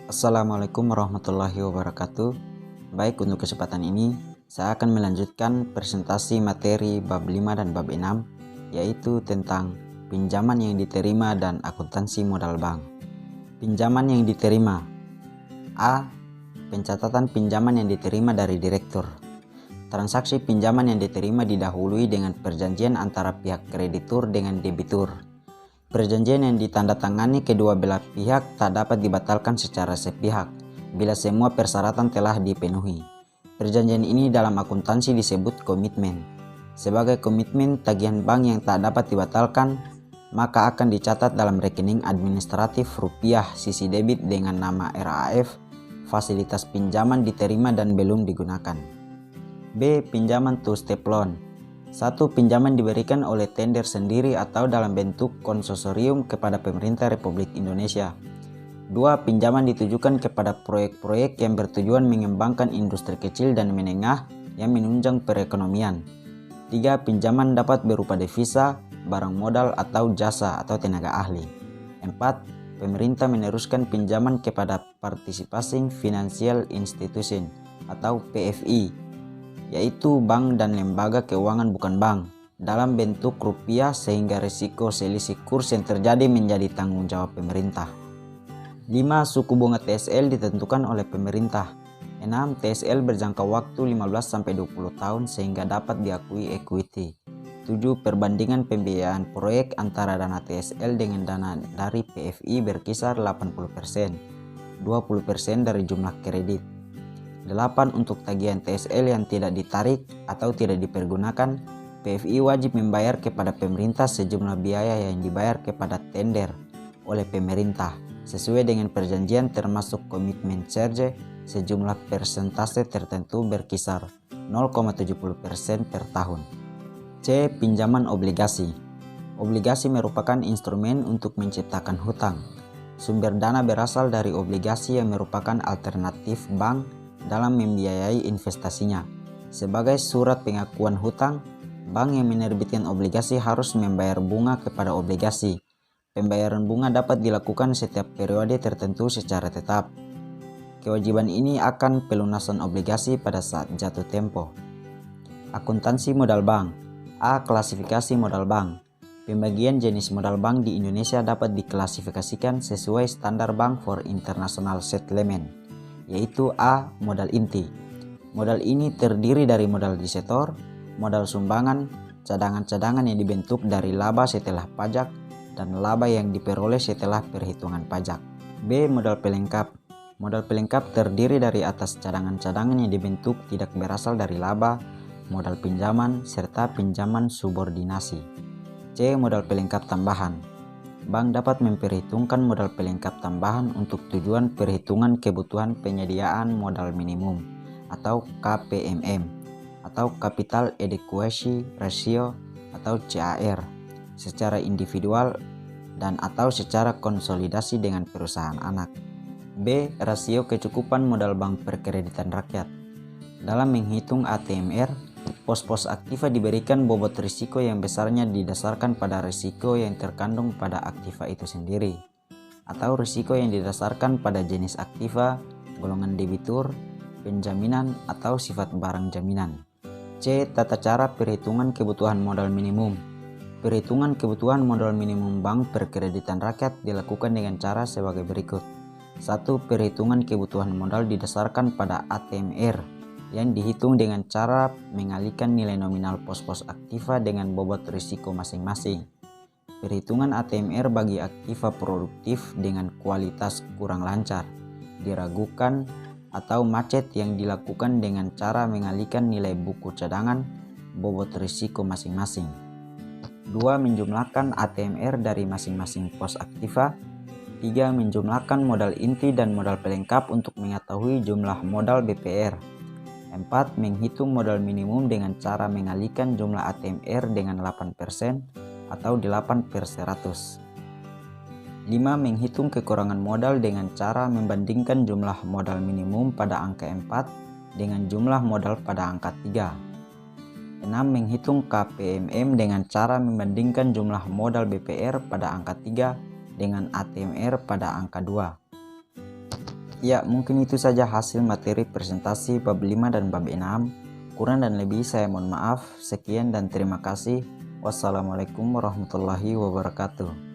Assalamualaikum warahmatullahi wabarakatuh. Baik, untuk kesempatan ini saya akan melanjutkan presentasi materi bab 5 dan bab 6, yaitu tentang pinjaman yang diterima dan akuntansi modal bank. Pinjaman yang diterima. A. Pencatatan pinjaman yang diterima dari direktur. Transaksi pinjaman yang diterima didahului dengan perjanjian antara pihak kreditur dengan debitur. Perjanjian yang ditandatangani kedua belah pihak tak dapat dibatalkan secara sepihak bila semua persyaratan telah dipenuhi. Perjanjian ini dalam akuntansi disebut komitmen. Sebagai komitmen tagihan bank yang tak dapat dibatalkan, maka akan dicatat dalam rekening administratif rupiah sisi debit dengan nama RAF, fasilitas pinjaman diterima dan belum digunakan. B. Pinjaman two-step loan. 1. Pinjaman diberikan oleh tender sendiri atau dalam bentuk konsorium kepada pemerintah Republik Indonesia. 2. Pinjaman ditujukan kepada proyek-proyek yang bertujuan mengembangkan industri kecil dan menengah yang menunjang perekonomian. 3. Pinjaman dapat berupa devisa, barang modal atau jasa atau tenaga ahli. 4. Pemerintah meneruskan pinjaman kepada Participating Financial Institution atau PFI, yaitu bank dan lembaga keuangan bukan bank, dalam bentuk rupiah sehingga risiko selisih kurs yang terjadi menjadi tanggung jawab pemerintah. 5. Suku bunga TSL ditentukan oleh pemerintah. 6. TSL berjangka waktu 15-20 tahun sehingga dapat diakui equity. 7. Perbandingan pembiayaan proyek antara dana TSL dengan dana dari PFI berkisar 80%, 20% dari jumlah kredit. 8. Untuk tagihan TSL yang tidak ditarik atau tidak dipergunakan, PFI wajib membayar kepada pemerintah sejumlah biaya yang dibayar kepada tender oleh pemerintah sesuai dengan perjanjian termasuk komitmen charge sejumlah persentase tertentu berkisar 0,70% per tahun. C. Pinjaman obligasi. Obligasi merupakan instrumen untuk menciptakan hutang. Sumber dana berasal dari obligasi yang merupakan alternatif bank dalam membiayai investasinya. Sebagai surat pengakuan hutang, bank yang menerbitkan obligasi harus membayar bunga kepada obligasi. Pembayaran bunga dapat dilakukan setiap periode tertentu secara tetap. Kewajiban ini akan pelunasan obligasi pada saat jatuh tempo. Akuntansi modal bank. A. Klasifikasi modal bank. Pembagian jenis modal bank di Indonesia dapat diklasifikasikan sesuai standar Bank for International Settlement, yaitu A. Modal inti. Modal ini terdiri dari modal disetor, modal sumbangan, cadangan-cadangan yang dibentuk dari laba setelah pajak, dan laba yang diperoleh setelah perhitungan pajak. B. Modal pelengkap. Modal pelengkap terdiri dari atas cadangan-cadangan yang dibentuk tidak berasal dari laba, modal pinjaman, serta pinjaman subordinasi. C. Modal pelengkap tambahan. Bank dapat memperhitungkan modal pelengkap tambahan untuk tujuan perhitungan kebutuhan penyediaan modal minimum atau KPMM atau Capital Adequacy Ratio atau CAR secara individual dan atau secara konsolidasi dengan perusahaan anak. B. Rasio kecukupan modal bank perkreditan rakyat. Dalam menghitung ATMR, pos-pos aktiva diberikan bobot risiko yang besarnya didasarkan pada risiko yang terkandung pada aktiva itu sendiri, atau risiko yang didasarkan pada jenis aktiva, golongan debitur, penjaminan, atau sifat barang jaminan. C. Tata cara perhitungan kebutuhan modal minimum. Perhitungan kebutuhan modal minimum bank perkreditan rakyat dilakukan dengan cara sebagai berikut. 1. Perhitungan kebutuhan modal didasarkan pada ATMR yang dihitung dengan cara mengalihkan nilai nominal pos-pos aktiva dengan bobot risiko masing-masing. Perhitungan ATMR bagi aktiva produktif dengan kualitas kurang lancar, diragukan, atau macet yang dilakukan dengan cara mengalihkan nilai buku cadangan bobot risiko masing-masing. 2. Menjumlahkan ATMR dari masing-masing pos aktiva. 3. Menjumlahkan modal inti dan modal pelengkap untuk mengetahui jumlah modal BPR. 4. Menghitung modal minimum dengan cara mengalihkan jumlah ATMR dengan 8% atau 8/100. 5. Menghitung kekurangan modal dengan cara membandingkan jumlah modal minimum pada angka 4 dengan jumlah modal pada angka 3. 6. Menghitung KPMM dengan cara membandingkan jumlah modal BPR pada angka 3 dengan ATMR pada angka 2. Ya, mungkin itu saja hasil materi presentasi bab 5 dan bab 6. Kurang dan lebih saya mohon maaf. Sekian dan terima kasih. Wassalamualaikum warahmatullahi wabarakatuh.